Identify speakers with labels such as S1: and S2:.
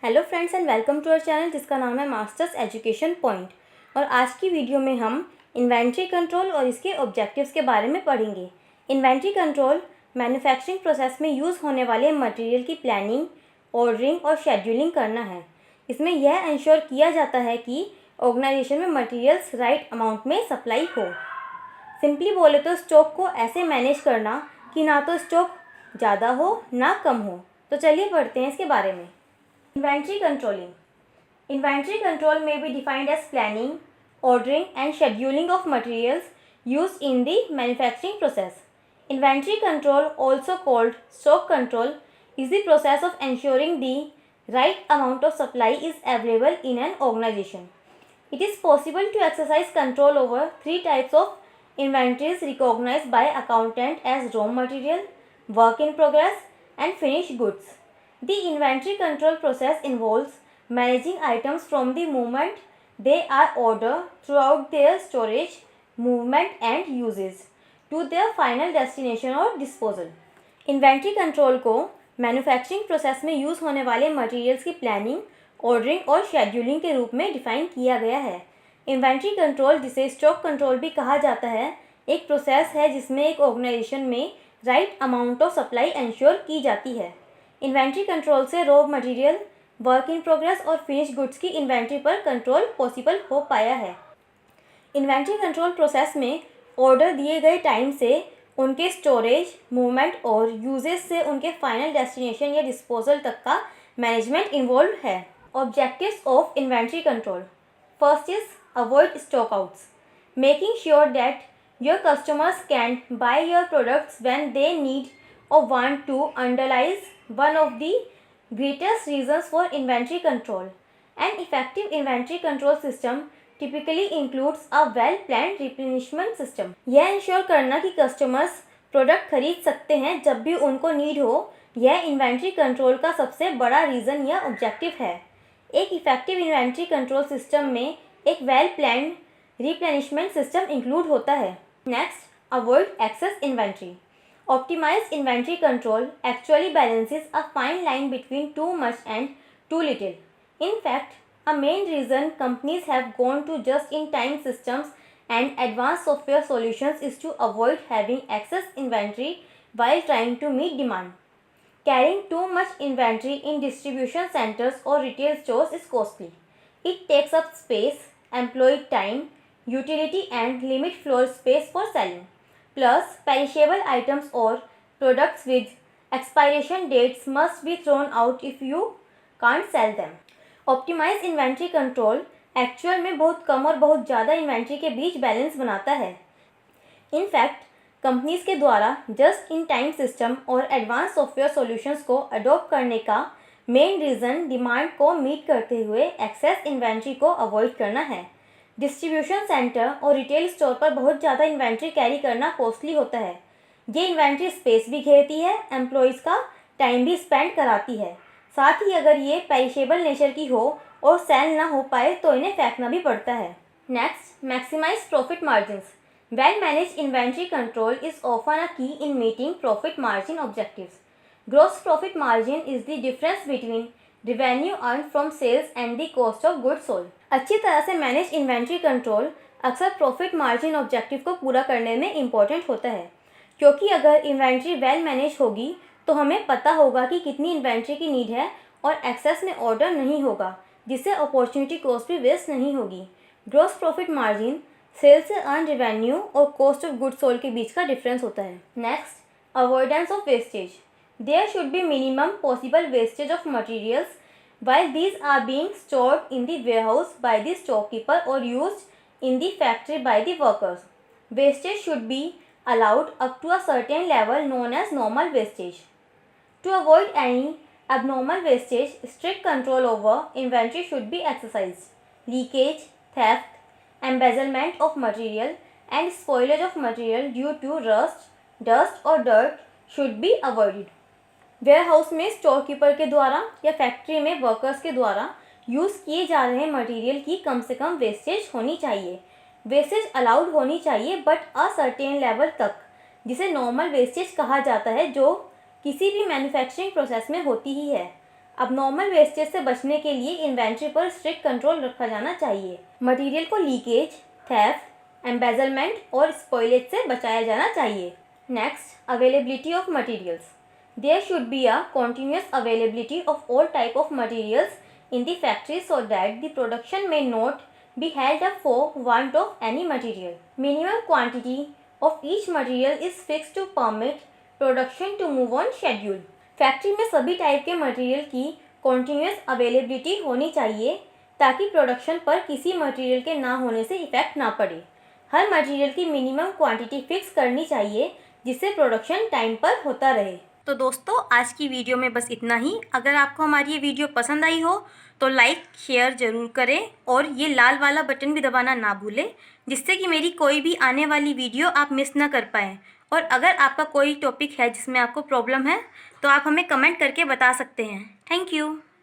S1: Hello friends and welcome to our channel जिसका नाम है मास्टर्स एजुकेशन पॉइंट। और आज की वीडियो में हम इन्वेंट्री कंट्रोल और इसके ऑब्जेक्टिव्स के बारे में पढ़ेंगे। इन्वेंट्री कंट्रोल मैन्युफैक्चरिंग प्रोसेस में यूज़ होने वाले मटेरियल की प्लानिंग, ऑर्डरिंग और शेड्यूलिंग करना है। इसमें यह इंश्योर किया जाता है कि ऑर्गेनाइजेशन में मटेरियल्स राइट अमाउंट में सप्लाई हो। सिंपली बोले तो स्टॉक को ऐसे मैनेज करना कि ना तो स्टॉक ज़्यादा हो ना कम हो। तो चलिए पढ़ते हैं इसके बारे में। Inventory controlling. Inventory control may be defined as planning, ordering and scheduling of materials used in the manufacturing process. Inventory control, also called stock control, is the process of ensuring the right amount of supply is available in an organization. It is possible to exercise control over three types of inventories recognized by accountant as raw material, work in progress and finished goods. The inventory control process involves managing items from the moment they are ordered throughout their storage, movement and uses to their final destination or disposal. Inventory control को manufacturing process में use होने वाले materials की planning, ordering और scheduling के रूप में define किया गया है। इन्वेंट्री कंट्रोल, जिसे स्टॉक कंट्रोल भी कहा जाता है, एक प्रोसेस है जिसमें एक ऑर्गेनाइजेशन में right amount of supply ensure की जाती है। इन्वेंट्री कंट्रोल से raw material, work in progress और फिनिश गुड्स की इन्वेंट्री पर कंट्रोल पॉसिबल हो पाया है। इन्वेंट्री कंट्रोल प्रोसेस में ऑर्डर दिए गए टाइम से उनके स्टोरेज, मूवमेंट और यूजेस से उनके फाइनल डेस्टिनेशन या डिस्पोजल तक का मैनेजमेंट इन्वॉल्व है। Objectives of inventory control: first is avoid stock outs, making sure that your customers can by your products when they need or want to underlies one of the greatest reasons for inventory control. An effective inventory control system typically includes a well-planned replenishment system. यह ensure करना कि customers product खरीद सकते हैं जब भी उनको need हो, यह इन्वेंट्री कंट्रोल का सबसे बड़ा रीज़न या ऑब्जेक्टिव है। एक इफेक्टिव इन्वेंट्री कंट्रोल सिस्टम में एक well planned replenishment system include होता है। Next, avoid excess inventory. Optimized inventory control actually balances a fine line between too much and too little. In fact, a main reason companies have gone to just-in-time systems and advanced software solutions is to avoid having excess inventory while trying to meet demand. Carrying too much inventory in distribution centers or retail stores is costly. It takes up space, employee time, utility and limit floor space for selling. Plus, perishable items or products with expiration dates must be thrown out if you can't sell them. Optimized inventory control actual में बहुत कम और बहुत ज़्यादा inventory के बीच balance बनाता है। In fact, companies के द्वारा जस्ट इन टाइम सिस्टम और एडवांस सॉफ्टवेयर सॉल्यूशंस को अडॉप्ट करने का मेन रीज़न डिमांड को मीट करते हुए एक्सेस इन्वेंट्री को अवॉइड करना है। डिस्ट्रीब्यूशन सेंटर और रिटेल स्टोर पर बहुत ज़्यादा इन्वेंट्री कैरी करना कॉस्टली होता है। ये इन्वेंट्री स्पेस भी घेरती है, एम्प्लॉयज़ का टाइम भी स्पेंड कराती है। साथ ही अगर ये पेरिशेबल नेचर की हो और सेल ना हो पाए तो इन्हें फेंकना भी पड़ता है। Next, maximise profit margins. Well manage inventory control is often a key in meeting profit margin objectives. Gross profit margin is the difference between revenue earn from sales and the cost of goods sold. अच्छी तरह से manage inventory control अक्सर profit margin objective को पूरा करने में important होता है, क्योंकि अगर इन्वेंट्री वेल मैनेज होगी तो हमें पता होगा कि कितनी इन्वेंट्री की नीड है और एक्सेस में ऑर्डर नहीं होगा, जिससे अपॉर्चुनिटी कॉस्ट भी वेस्ट नहीं होगी. ग्रॉस प्रॉफिट मार्जिन सेल से अर्न रेवेन्यू और कॉस्ट ऑफ गुड्स सोल्ड के बीच का डिफरेंस होता है. Next, avoidance of wastage. There should be minimum possible wastage of materials while these are being stored in the warehouse by the storekeeper or used in the factory by the workers. Wastage should be allowed up to a certain level known as normal wastage. To avoid any abnormal wastage, strict control over inventory should be exercised. Leakage, theft, embezzlement of material and spoilage of material due to rust, dust or dirt should be avoided. Warehouse में store keeper के द्वारा या factory में workers के द्वारा use किए जा रहे मटेरियल की कम से कम वेस्टेज होनी चाहिए. वेस्टेज अलाउड होनी चाहिए बट अ सर्टेन लेवल तक, जिसे नॉर्मल वेस्टेज कहा जाता है, जो किसी भी मैन्युफैक्चरिंग प्रोसेस में होती ही है. अब नॉर्मल वेस्टेज से बचने के लिए इन्वेंट्री पर स्ट्रिक्ट कंट्रोल रखा जाना चाहिए। मटेरियल को लीकेज, थेफ्ट, एम्बेजलमेंट और स्पॉइलेज से बचाया जाना चाहिए। Next, availability of materials. There should be a continuous availability of all type of materials in the factory so that the production may not be held up for want of any material. Minimum quantity of each material is fixed to permit production to move on schedule. Factory में सभी type के material की continuous availability होनी चाहिए ताकि production पर किसी material के ना होने से इफेक्ट ना पड़े। हर मटेरियल की मिनिमम क्वांटिटी फिक्स करनी चाहिए जिससे प्रोडक्शन टाइम पर होता रहे। तो दोस्तों, आज की वीडियो में बस इतना ही। अगर आपको हमारी ये वीडियो पसंद आई हो तो लाइक शेयर ज़रूर करें और ये लाल वाला बटन भी दबाना ना भूलें जिससे कि मेरी कोई भी आने वाली वीडियो आप मिस ना कर पाएँ। और अगर आपका कोई टॉपिक है जिसमें आपको प्रॉब्लम है तो आप हमें कमेंट करके बता सकते हैं। Thank you.